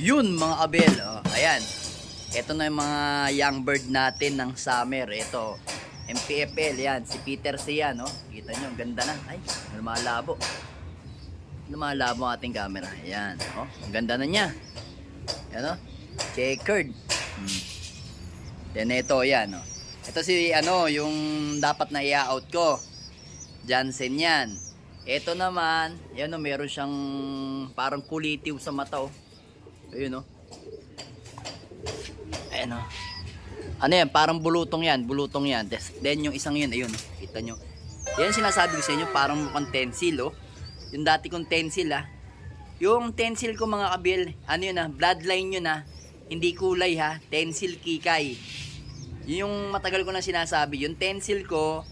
Yun mga abel, oh, ayan. Ito na yung mga young bird natin ng summer. Ito, MPFL, yan. Si Peter C yan, no? Kita nyo, ang ganda na. Ay, lumalabo. Lumalabo ang ating camera. Ayan, oh, ang ganda na niya. Yan, oh, checkered. Then ito, yan, oh. Ito si, ano, yung dapat na i-out ko. Jansen yan. Ito naman, yan, oh, meron siyang parang kulitiw sa mata, oh. Ayun, oh. Ayan, oh. Ano yan, parang bulutong yan, bulutong yan. Then yung isang yun, ayun, oh. Kita nyo. Yan sinasabi ko sa inyo, parang mukhang tensil, oh. Yung dati kong tensil, ah. Yung tensil ko mga kabil, ano yun, ah, bloodline yun, ah. Hindi kulay, ha. Tensil kikay. Yun yung matagal ko na sinasabi. Yung tensil ko,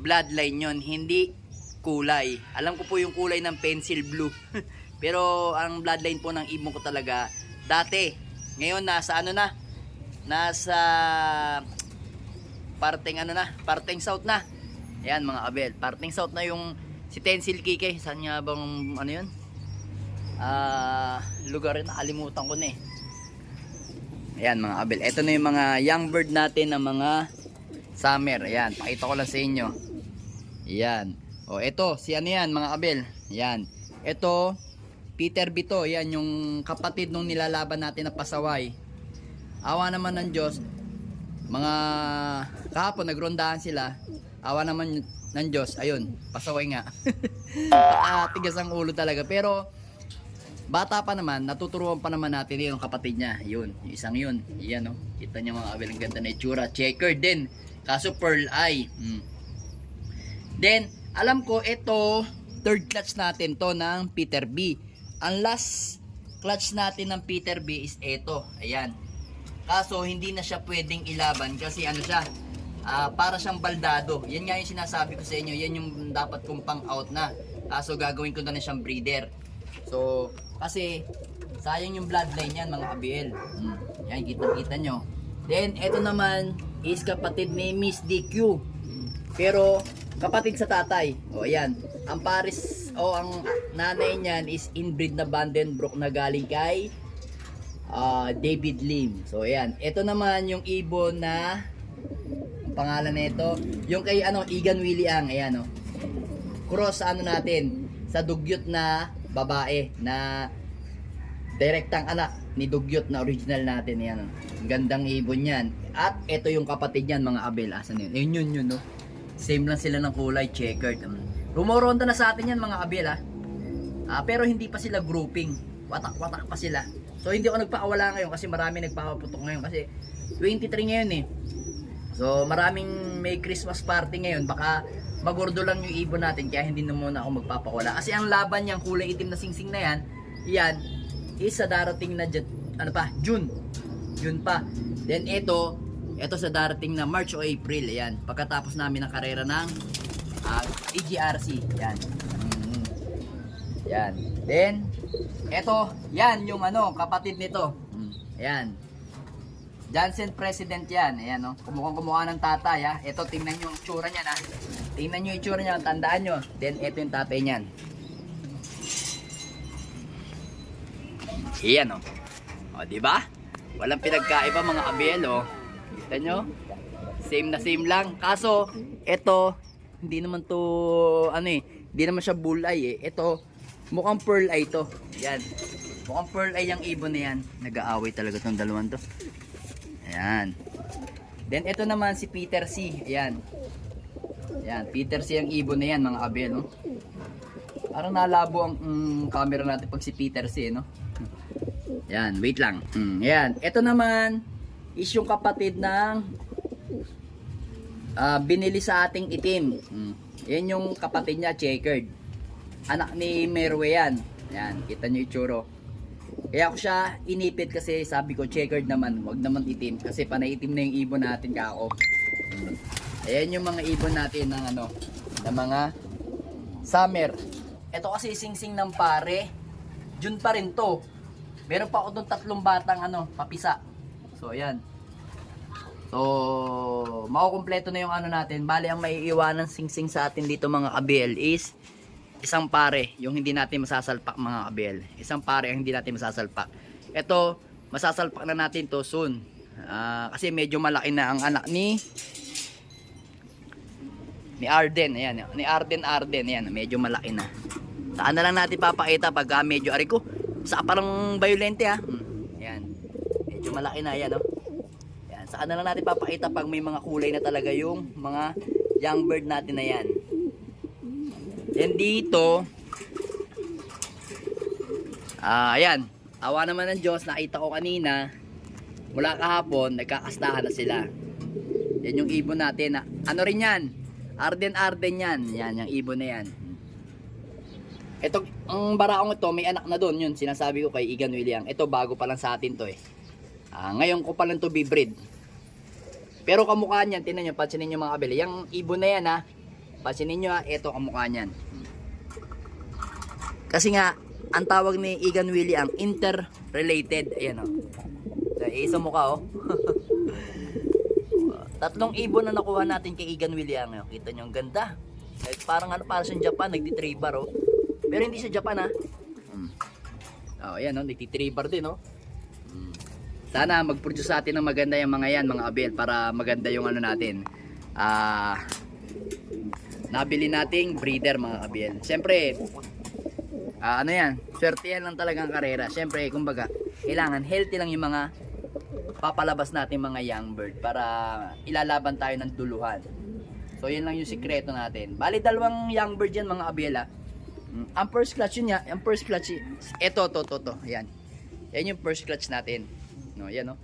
bloodline yun, hindi kulay. Alam ko po yung kulay ng pencil blue. Pero ang bloodline po ng ibon ko talaga dati. Ngayon nasa ano na? Nasa parteng ano na? Parteng south na. Ayan mga abel. Parteng south na yung si Tensil Kike. Saan nga bang ano yun? Lugar na nakalimutan ko na eh. Ayan mga abel. Ito na yung mga young bird natin na mga summer. Ayan. Pakita ko lang sa inyo. Ayan. O ito. Si ano yan mga abel. Ayan. Ito. Peter Bito, yan yung kapatid nung nilalaban natin na pasaway. Awa naman ng Diyos, mga kahapon nagrondahan sila. Awa naman ng Diyos, ayun, pasaway nga. Tigas ang ulo talaga. Pero bata pa naman, natuturuan pa naman natin yung kapatid niya. Yun, yung isang yun. Yan, no? Kita niyo mga abel, ang ganda na itsura. Checker din, kaso pearl eye. Then, alam ko ito, third clutch natin to ng Peter B. Ang last clutch natin ng Peter B is ito. Ayan. Kaso hindi na siya pwedeng ilaban kasi ano siya, para siyang baldado. Yan nga yung sinasabi ko sa inyo. Yan yung dapat kong pang out na. Kaso gagawin ko na siyang breeder. So, kasi sayang yung bloodline yan mga kabiel. Yan, kita-kita nyo. Then, ito naman is kapatid ni Miss DQ. Pero, kapatid sa tatay. O, ayan. Ang pares, o ang nanay niyan is inbreed na Vandenbroek na galing kay David Lim. So, ayan. Ito naman yung ibon na pangalan nito. Yung kay ano, Igan Willie Ang. Ayan, o. Cross sa ano natin. Sa dugyot na babae na direktang anak ni dugyot na original natin. Ayan, o. Ang gandang ibon yan. At ito yung kapatid niyan mga abel. Asan yun? Yun, no? Same lang sila ng kulay, checkered. Rumoronda na sa atin yan mga abel, pero hindi pa sila grouping. Watak-watak pa sila. So hindi ako nagpakawala ngayon kasi marami nagpapaputok ngayon kasi 23 ngayon eh. So maraming may Christmas party ngayon. Baka magordo lang yung ibon natin kaya hindi na muna ako magpapakawala. Kasi ang laban niyang kulay itim na singsing na yan, yan is sa darating na June. June pa. Then ito sa darating na March o April. Ayan. Pagkatapos namin ng karera ng EGRC. Yan. Yan. Then, eto, yan yung ano, kapatid nito. Ayan. Jansen President yan. Ayan, no? Kumuha ng tatay, ha. Ito, tingnan nyo yung itsura niyan, ha. Tingnan nyo yung itsura niyan, tandaan nyo. Then, eto yung tatay niyan. Ayan, no. O, diba? Walang pinagkaiba mga abel, oh. Kita nyo? Same na same lang. Kaso, eto, hindi naman to, hindi naman siya bull eye eh. Ito, mukhang pearl eye to. Yan. Mukhang pearl eye yung ibon na yan. Nag-aaway talaga tong dalawang to. Ayan. Then, ito naman si Peter C. Ayan. Ayan, Peter C ang ibon na yan, mga abel, no? Parang nalabo ang camera natin pag si Peter C, no? Ayan, wait lang. Ayan. Ito naman is yung kapatid ng binili sa ating itim. Yan yung kapatid niya, checkered. Anak ni Merwe yan. Yan, kita nyo itsuro. Kaya ako siya inipit kasi sabi ko checkered naman, wag naman itim kasi panay itim na yung ibon natin kako. Ayan yung mga ibon natin ng ano, ng mga summer. Ito kasi singsing ng pare. June pa rin to. Meron pa ako doon 3 batang ano, papisa. So ayan. So, makukumpleto na yung ano natin. Bali, ang maiiwanan singsing sa atin dito mga kabel is isang pare, yung hindi natin masasalpak mga kabel. Isang pare ang hindi natin masasalpak. Ito, masasalpak na natin to soon. Kasi medyo malaki na ang anak ni Arden. Ayan, ni Arden. Ayan, medyo malaki na. Saan na lang natin papakita pag medyo ariko. Sa parang violente ha. Ayan. Medyo malaki na yan, oh. Ayan, saan na lang natin papakita pag may mga kulay na talaga yung mga young bird natin na yan. Yan dito. Ayan. Awa naman ng Diyos, nakita ko kanina, mula kahapon, nagkakastahan na sila. Yan yung ibon natin. Ano rin yan? Arden yan. Yan, yung ibon na yan. Ito, ang baraong ito, may anak na doon. Yun, sinasabi ko kay Igan William. Ito, bago pa lang sa atin to eh. Ngayon ko pa lang to bibreed. Pero kamukha niyan, tinan nyo, pansinin nyo mga kabili. Yung ibon na yan ha, pansinin nyo ha, ito kamukha niyan. Kasi nga, ang tawag ni Igan Willie ang interrelated. Ayan o. Isa mukha o. Tatlong ibon na nakuha natin kay Igan Willie ang. Kita nyo ang ganda. Parang ano, para sa Japan, nagtitribar o. Pero hindi sa Japan ha. Ayan o, nagtitribar din o. Sana mag-produce sa atin ng maganda yung mga yan, mga abel. Para maganda yung ano natin. Nabili nating breeder mga abel. Siyempre, ano yan, swerte yan lang talagang karera. Siyempre, kumbaga, kailangan healthy lang yung mga papalabas natin mga young bird para ilalaban tayo ng duluhan. So, yun lang yung sikreto natin. Bali, dalawang young bird yan mga abela. Ang first clutch yun yan, ang first clutch, ito, to. Yan. Yan yung first clutch natin. No, yan o.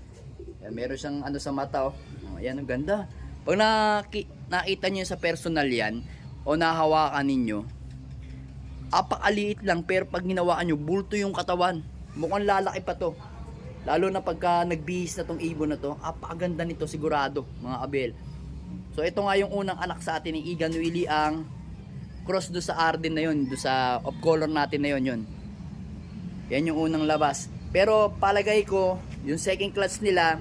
Yan, meron siyang ano sa mata o. Yan, ang ganda. Pag nakita nyo sa personal yan, o nahawakan ninyo, apakaliit lang, pero pag ginawakan nyo, bulto yung katawan. Mukhang lalaki pa to. Lalo na pagka nagbihis na tong ibon na to, apakaganda nito sigurado, mga abel. So ito nga yung unang anak sa atin ni Igan Willie, ang cross do sa Arden na yun, do sa off color natin na yun. Yan yung unang labas. Pero palagay ko, yung second clutch nila,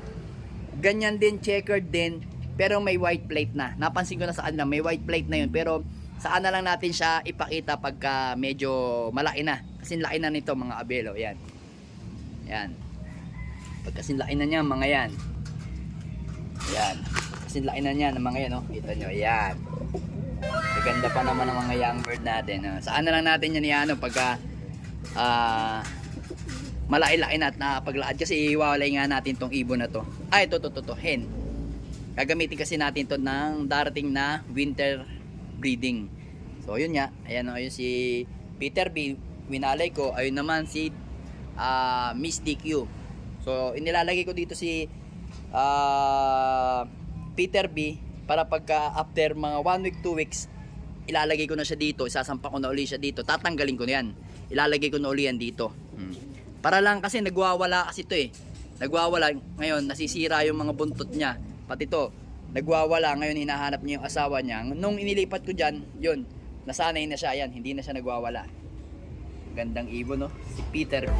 ganyan din, checkered din, pero may white plate na. Napansin ko na sa kanila, may white plate na yun, pero saan na lang natin siya ipakita pagka medyo malaki na. Kasi laki na nito mga abelo. Yan. Yan. Pagkasi laki na niya mga yan. Yan. Kasi laki na niya ng mga yan. Oh. Kita nyo. Yan. Maganda pa naman ang mga young bird natin. Oh. Saan na lang natin yan yan. Pagka malaki-laki na at nakapaglaad. Kasi iwawalay nga natin tong ibon na to. Ay, ito. Hen. Gagamitin kasi natin to ng darating na winter breeding. So yun nga, ayan o, ayun si Peter B, winalay ko. Ayun naman si Miss DQ. So inilalagay ko dito si Peter B para pagka after mga 1 week, 2 weeks, ilalagay ko na siya dito, isasampa ko na uli siya dito, tatanggalin ko na yan, ilalagay ko na uli yan dito. Para lang kasi nagwawala kasi ito eh, nagwawala ngayon, nasisira yung mga buntot niya, pati to nagwawala ngayon, hinahanap niya yung asawa niya. Nung inilipat ko dyan, yun, nasanay na siya, yan, hindi na siya nagwawala. Gandang ibon, no? Si Peter B.